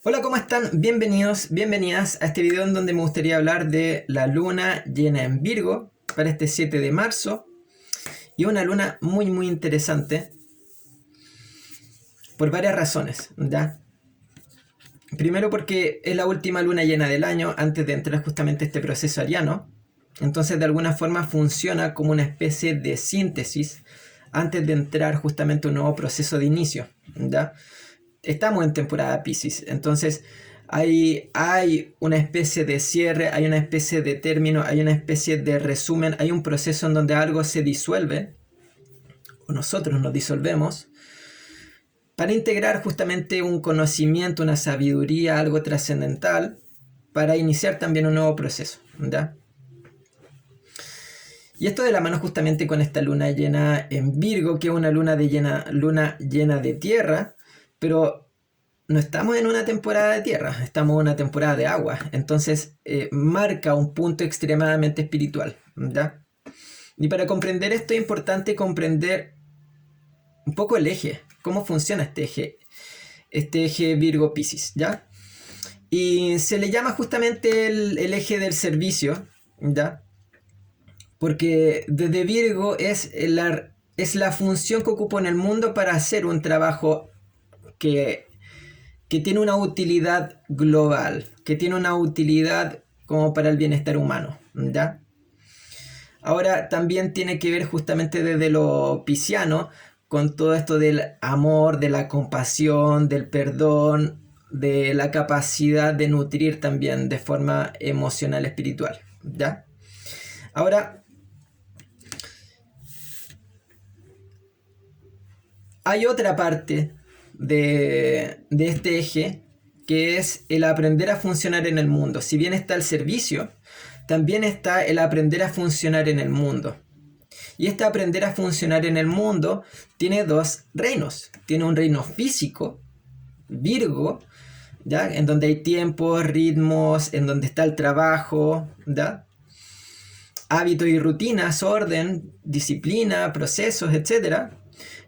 Hola, ¿cómo están? Bienvenidos, bienvenidas a este video en donde me gustaría hablar de la luna llena en Virgo para este 7 de marzo. Y una luna muy interesante por varias razones, ¿ya? Primero porque es la última luna llena del año antes de entrar justamente a este proceso ariano. Entonces de alguna forma funciona como una especie de síntesis antes de entrar justamente a un nuevo proceso de inicio, ¿ya? Estamos en temporada Piscis, entonces hay una especie de cierre, hay una especie de término, hay una especie de resumen, hay un proceso en donde algo se disuelve, o nosotros nos disolvemos, para integrar justamente un conocimiento, una sabiduría, algo trascendental, para iniciar también un nuevo proceso, ¿verdad? Y esto de la mano justamente con esta luna llena en Virgo, que es una luna llena de tierra, pero no estamos en una temporada de tierra, estamos en una temporada de agua. Entonces marca un punto extremadamente espiritual, ¿ya? Y para comprender esto es importante comprender un poco el eje, cómo funciona este eje Virgo-Piscis, ¿ya? Y se le llama justamente el eje del servicio, ¿ya? Porque desde Virgo es la función que ocupo en el mundo para hacer un trabajo que tiene una utilidad global, que tiene una utilidad como para el bienestar humano, ¿ya? Ahora también tiene que ver justamente desde lo pisciano con todo esto del amor, de la compasión, del perdón, de la capacidad de nutrir también de forma emocional, espiritual, ¿ya? Ahora, hay otra parte de este eje que es el aprender a funcionar en el mundo. Si bien está el servicio, también está el aprender a funcionar en el mundo. Y este aprender a funcionar en el mundo tiene dos reinos. Tiene un reino físico, Virgo, ¿ya? En donde hay tiempos, ritmos, en donde está el trabajo, ¿ya? Hábitos y rutinas, orden, disciplina, procesos, etc.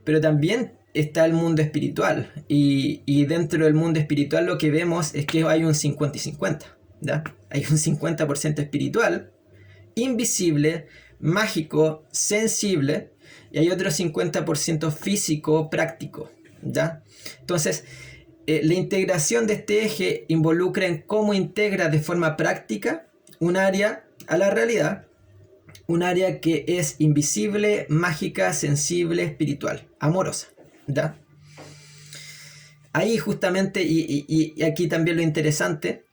Pero también está el mundo espiritual. Y dentro del mundo espiritual lo que vemos es que hay un 50 y 50. ¿Ya? Hay un 50% espiritual, invisible, mágico, sensible, y hay otro 50% físico, práctico, ¿ya? Entonces, la integración de este eje involucra en cómo integra de forma práctica un área a la realidad, un área que es invisible, mágica, sensible, espiritual, amorosa, ¿ya? Ahí justamente, y aquí también lo interesante,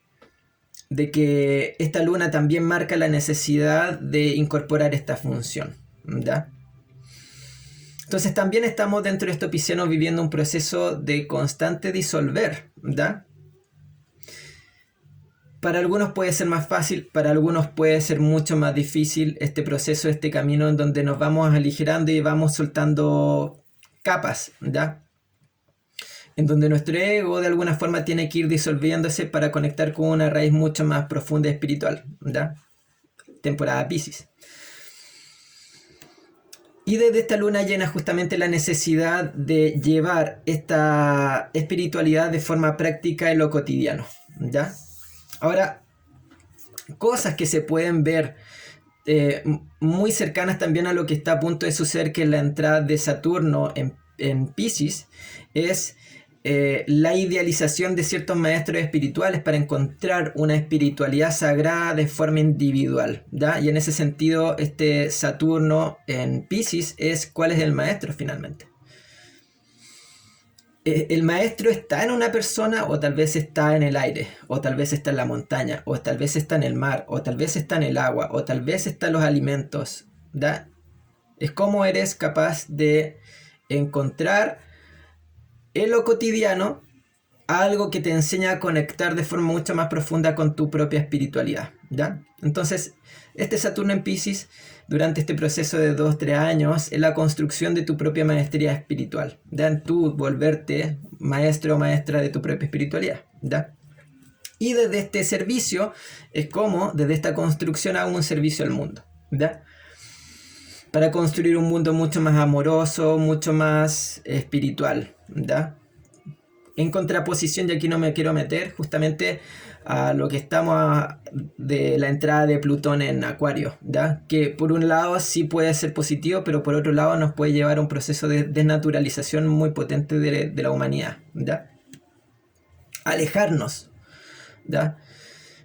de que esta luna también marca la necesidad de incorporar esta función, ¿ya? Entonces también estamos dentro de estos piscianos viviendo un proceso de constante disolver, ¿ya? Para algunos puede ser más fácil, para algunos puede ser mucho más difícil este proceso, este camino en donde nos vamos aligerando y vamos soltando capas, ¿ya? En donde nuestro ego de alguna forma tiene que ir disolviéndose para conectar con una raíz mucho más profunda y espiritual, ¿ya? Temporada Piscis. Y desde esta luna llena justamente la necesidad de llevar esta espiritualidad de forma práctica en lo cotidiano, ¿ya? Ahora, cosas que se pueden ver muy cercanas también a lo que está a punto de suceder, que es la entrada de Saturno en Piscis, es la idealización de ciertos maestros espirituales para encontrar una espiritualidad sagrada de forma individual, ¿ya? Y en ese sentido, este Saturno en Piscis es cuál es el maestro finalmente. El maestro está en una persona, o tal vez está en el aire, o tal vez está en la montaña, o tal vez está en el mar, o tal vez está en el agua, o tal vez está en los alimentos, ¿ya? Es cómo eres capaz de encontrar en lo cotidiano algo que te enseña a conectar de forma mucho más profunda con tu propia espiritualidad, ¿ya? Entonces, este Saturno en Piscis, durante este proceso de 2-3 años, es la construcción de tu propia maestría espiritual, ¿ya? En tú volverte maestro o maestra de tu propia espiritualidad, ¿ya? Y desde este servicio, es como, desde esta construcción, hago un servicio al mundo, ¿ya? Para construir un mundo mucho más amoroso, mucho más espiritual, ¿ya? en contraposición, y aquí no me quiero meter, justamente a lo que estamos de la entrada de Plutón en Acuario, ¿ya? Que por un lado sí puede ser positivo, pero por otro lado nos puede llevar a un proceso de desnaturalización muy potente de la humanidad, ¿ya? Alejarnos, ¿ya?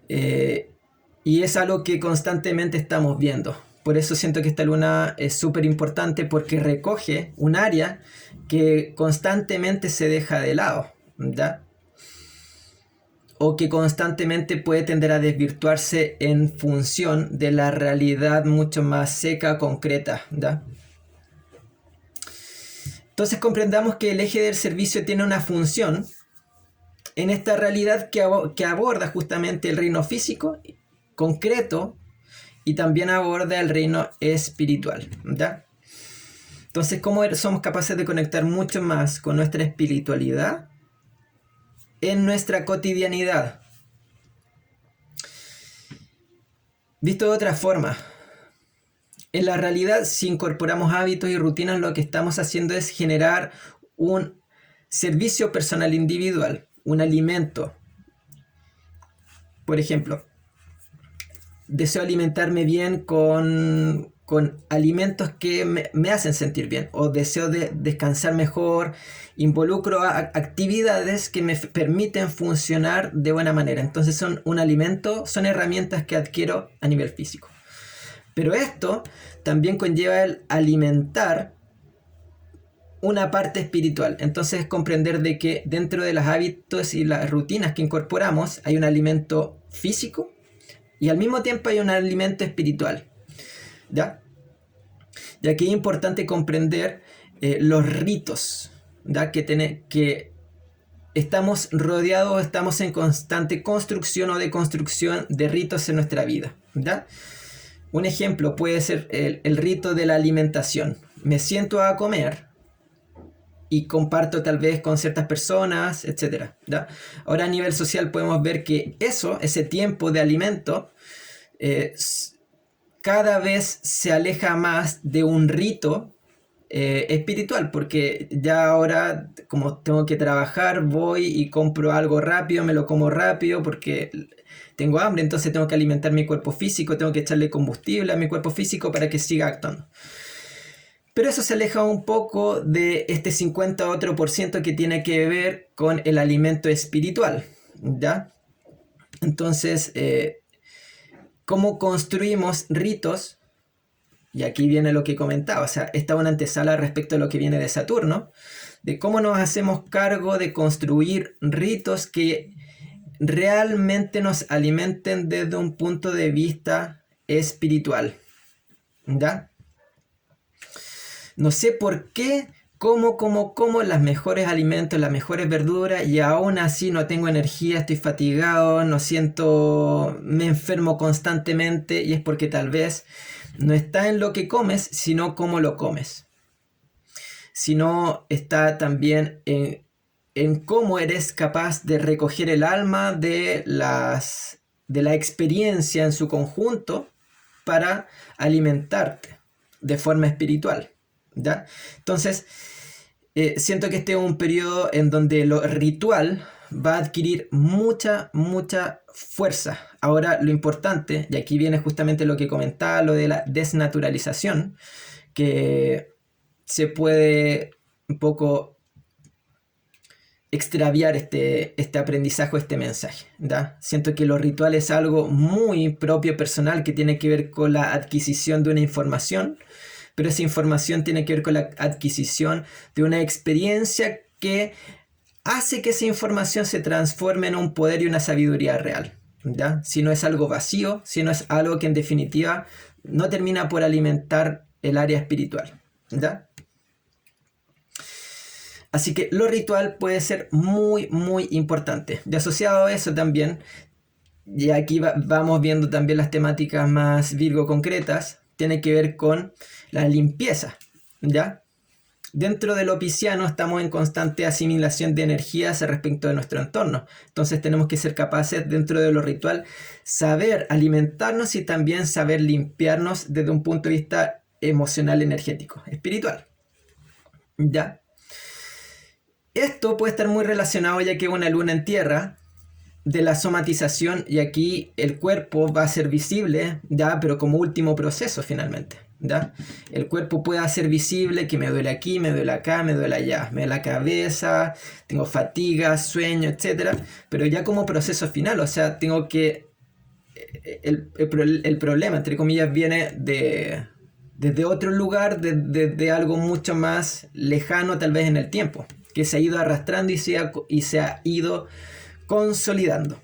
Y es algo que constantemente estamos viendo. Por eso siento que esta luna es súper importante, porque recoge un área que constantemente se deja de lado, ¿ya? O que constantemente puede tender a desvirtuarse en función de la realidad mucho más seca, concreta, ¿ya? Entonces comprendamos que el eje del servicio tiene una función en esta realidad que aborda justamente el reino físico, concreto, y también aborda el reino espiritual, ¿ya? Entonces, ¿cómo somos capaces de conectar mucho más con nuestra espiritualidad en nuestra cotidianidad? Visto de otra forma, en la realidad, si incorporamos hábitos y rutinas, lo que estamos haciendo es generar un servicio personal individual, un alimento. Por ejemplo, deseo alimentarme bien con alimentos que me hacen sentir bien, o deseo descansar mejor, involucro actividades que me permiten funcionar de buena manera. Entonces son un alimento, son herramientas que adquiero a nivel físico. Pero esto también conlleva el alimentar una parte espiritual. Entonces comprender de que dentro de los hábitos y las rutinas que incorporamos hay un alimento físico y al mismo tiempo hay un alimento espiritual, ¿ya? Ya que es importante comprender los ritos, ¿ya? Que estamos rodeados, estamos en constante construcción o deconstrucción de ritos en nuestra vida, ¿ya? Un ejemplo puede ser el rito de la alimentación. Me siento a comer y comparto tal vez con ciertas personas, etc., ¿ya? Ahora a nivel social podemos ver que ese tiempo de alimento, cada vez se aleja más de un rito espiritual, porque ya ahora, como tengo que trabajar, voy y compro algo rápido, me lo como rápido porque tengo hambre, entonces tengo que alimentar mi cuerpo físico, tengo que echarle combustible a mi cuerpo físico para que siga actuando. Pero eso se aleja un poco de este 50 otro por ciento que tiene que ver con el alimento espiritual, ¿ya? Entonces, ¿cómo construimos ritos? Y aquí viene lo que comentaba, o sea, esta es una antesala respecto a lo que viene de Saturno, de cómo nos hacemos cargo de construir ritos que realmente nos alimenten desde un punto de vista espiritual, ¿ya? No sé por qué como las mejores alimentos, las mejores verduras y aún así no tengo energía, estoy fatigado, me enfermo constantemente, y es porque tal vez no está en lo que comes, sino cómo lo comes. Sino está también en cómo eres capaz de recoger el alma de la experiencia en su conjunto para alimentarte de forma espiritual, ¿ya? Entonces, siento que este es un periodo en donde lo ritual va a adquirir mucha fuerza. Ahora, lo importante, y aquí viene justamente lo que comentaba, lo de la desnaturalización, que se puede un poco extraviar este aprendizaje, este mensaje, ¿ya? Siento que lo ritual es algo muy propio, personal, que tiene que ver con la adquisición de una información, pero esa información tiene que ver con la adquisición de una experiencia que hace que esa información se transforme en un poder y una sabiduría real, ¿ya? Si no es algo vacío, si no es algo que en definitiva no termina por alimentar el área espiritual, ¿ya? Así que lo ritual puede ser muy importante. Y asociado a eso también, y aquí vamos viendo también las temáticas más Virgo concretas, tiene que ver con la limpieza, ¿ya? Dentro de lo pisciano estamos en constante asimilación de energías respecto de nuestro entorno. Entonces tenemos que ser capaces, dentro de lo ritual, saber alimentarnos y también saber limpiarnos desde un punto de vista emocional, energético, espiritual, ¿ya? Esto puede estar muy relacionado, ya que una luna en tierra, de la somatización, y aquí el cuerpo va a ser visible, ¿ya? Pero como último proceso finalmente, ¿ya? El cuerpo puede hacer visible que me duele aquí, me duele acá, me duele allá, me duele la cabeza, tengo fatiga, sueño, etc. Pero ya como proceso final, o sea, tengo que... El problema, entre comillas, viene desde otro lugar, de algo mucho más lejano tal vez en el tiempo, que se ha ido arrastrando y se ha ido consolidando.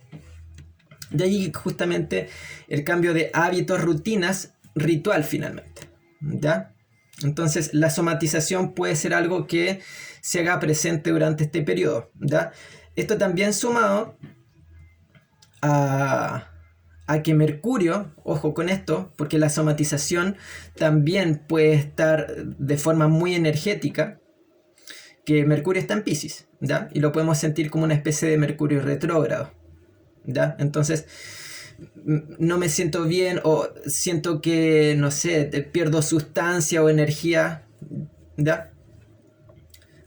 De ahí justamente el cambio de hábitos, rutinas, ritual finalmente, ¿ya? Entonces la somatización puede ser algo que se haga presente durante este periodo, ¿ya? Esto también sumado a que Mercurio, ojo con esto, porque la somatización también puede estar de forma muy energética, que Mercurio está en Piscis, ¿ya? Y lo podemos sentir como una especie de Mercurio retrógrado, ¿ya? Entonces, no me siento bien o siento que, no sé, pierdo sustancia o energía, ¿ya?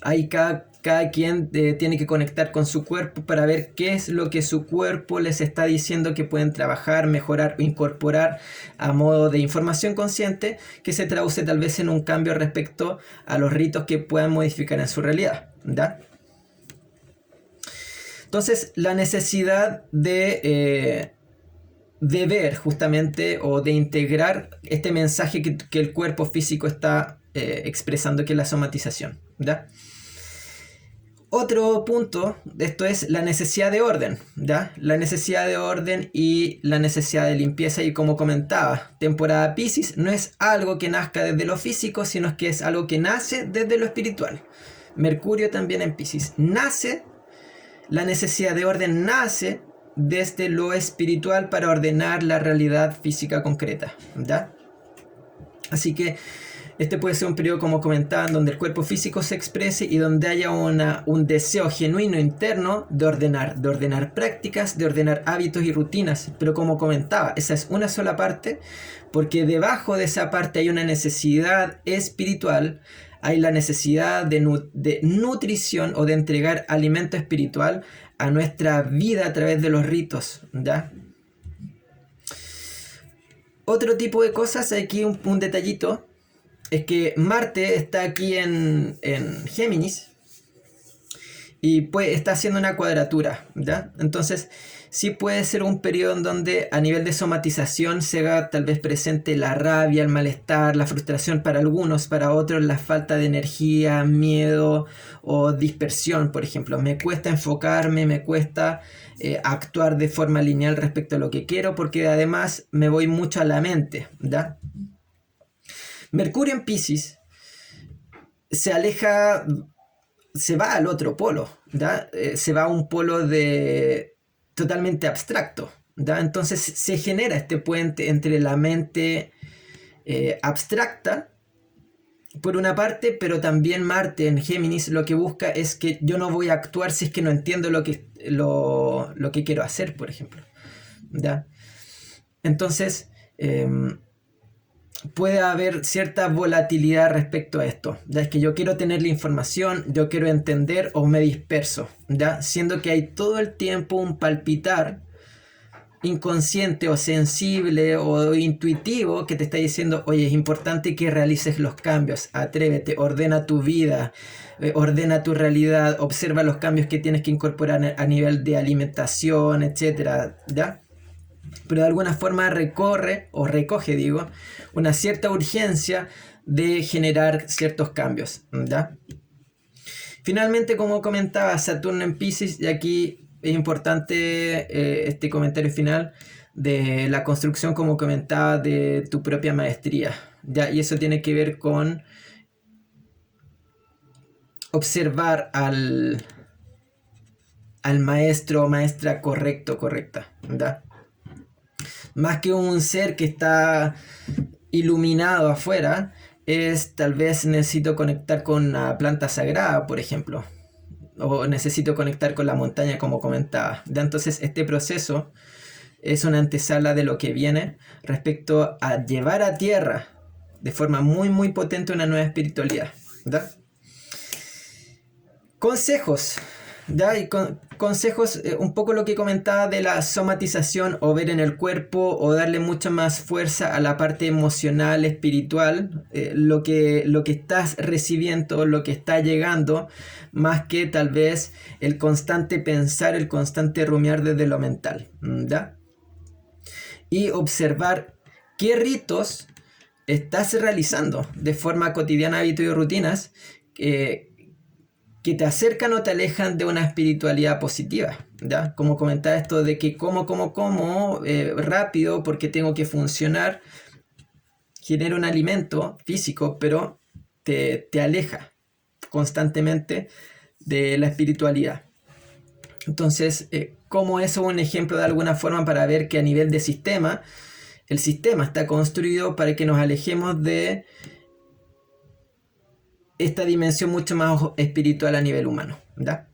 Ahí cada quien tiene que conectar con su cuerpo para ver qué es lo que su cuerpo les está diciendo que pueden trabajar, mejorar o incorporar a modo de información consciente, que se traduce tal vez en un cambio respecto a los ritos que puedan modificar en su realidad, ¿ya? Entonces, la necesidad de ver justamente o de integrar este mensaje que el cuerpo físico está expresando, que es la somatización, ¿ya? Otro punto de esto es la necesidad de orden, ¿ya? La necesidad de orden y la necesidad de limpieza, y como comentaba, temporada Piscis no es algo que nazca desde lo físico, sino que es algo que nace desde lo espiritual. Mercurio también en Piscis nace, la necesidad de orden nace desde lo espiritual para ordenar la realidad física concreta, ¿ya? Así que este puede ser un periodo, como comentaba, donde el cuerpo físico se exprese y donde haya un deseo genuino interno de ordenar prácticas, de ordenar hábitos y rutinas. Pero como comentaba, esa es una sola parte, porque debajo de esa parte hay una necesidad espiritual, hay la necesidad de nutrición o de entregar alimento espiritual a nuestra vida a través de los ritos, ¿ya? Otro tipo de cosas, aquí un detallito, es que Marte está aquí en Géminis y pues está haciendo una cuadratura, ¿ya? Entonces sí puede ser un periodo en donde a nivel de somatización se haga tal vez presente la rabia, el malestar, la frustración para algunos, para otros la falta de energía, miedo o dispersión, por ejemplo. Me cuesta enfocarme, me cuesta actuar de forma lineal respecto a lo que quiero, porque además me voy mucho a la mente, ¿ya? Mercurio en Piscis se aleja, se va al otro polo, ¿ya? Se va a un polo totalmente abstracto, ¿ya? Entonces se genera este puente entre la mente abstracta, por una parte, pero también Marte en Géminis lo que busca es que yo no voy a actuar si es que no entiendo lo que quiero hacer, por ejemplo, ¿ya? Entonces puede haber cierta volatilidad respecto a esto, ya es que yo quiero tener la información, yo quiero entender o me disperso, ya siendo que hay todo el tiempo un palpitar inconsciente o sensible o intuitivo que te está diciendo, oye, es importante que realices los cambios, atrévete, ordena tu vida, ordena tu realidad, observa los cambios que tienes que incorporar a nivel de alimentación, etcétera, ¿ya? Pero de alguna forma recoge, una cierta urgencia de generar ciertos cambios, ¿ya? Finalmente, como comentaba, Saturno en Piscis, y aquí es importante este comentario final de la construcción, como comentaba, de tu propia maestría, ¿ya? Y eso tiene que ver con observar al maestro o maestra correcta, ¿ya? Más que un ser que está iluminado afuera, es tal vez necesito conectar con una planta sagrada, por ejemplo, o necesito conectar con la montaña, como comentaba. Entonces este proceso es una antesala de lo que viene respecto a llevar a tierra de forma muy muy potente una nueva espiritualidad, ¿verdad? Consejos. ¿Ya? Y consejos, un poco lo que comentaba de la somatización o ver en el cuerpo o darle mucha más fuerza a la parte emocional, espiritual, lo que estás recibiendo, lo que está llegando, más que tal vez el constante pensar, el constante rumiar desde lo mental. ¿Ya? Y observar qué ritos estás realizando de forma cotidiana, hábitos y rutinas que te acercan o te alejan de una espiritualidad positiva, ¿ya? Como comentaba esto de que como rápido porque tengo que funcionar, genera un alimento físico, pero te aleja constantemente de la espiritualidad. Entonces, como eso es un ejemplo de alguna forma para ver que a nivel de sistema, el sistema está construido para que nos alejemos de esta dimensión mucho más espiritual a nivel humano, ¿ya?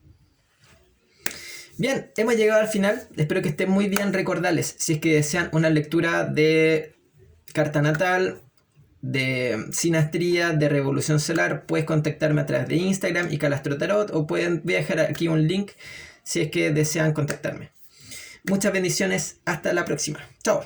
Bien, hemos llegado al final. Espero que estén muy bien. Recordarles, si es que desean una lectura de carta natal, de sinastría, de revolución solar, puedes contactarme a través de Instagram y Calastro Tarot, o pueden dejar aquí un link si es que desean contactarme. Muchas bendiciones. Hasta la próxima. Chao.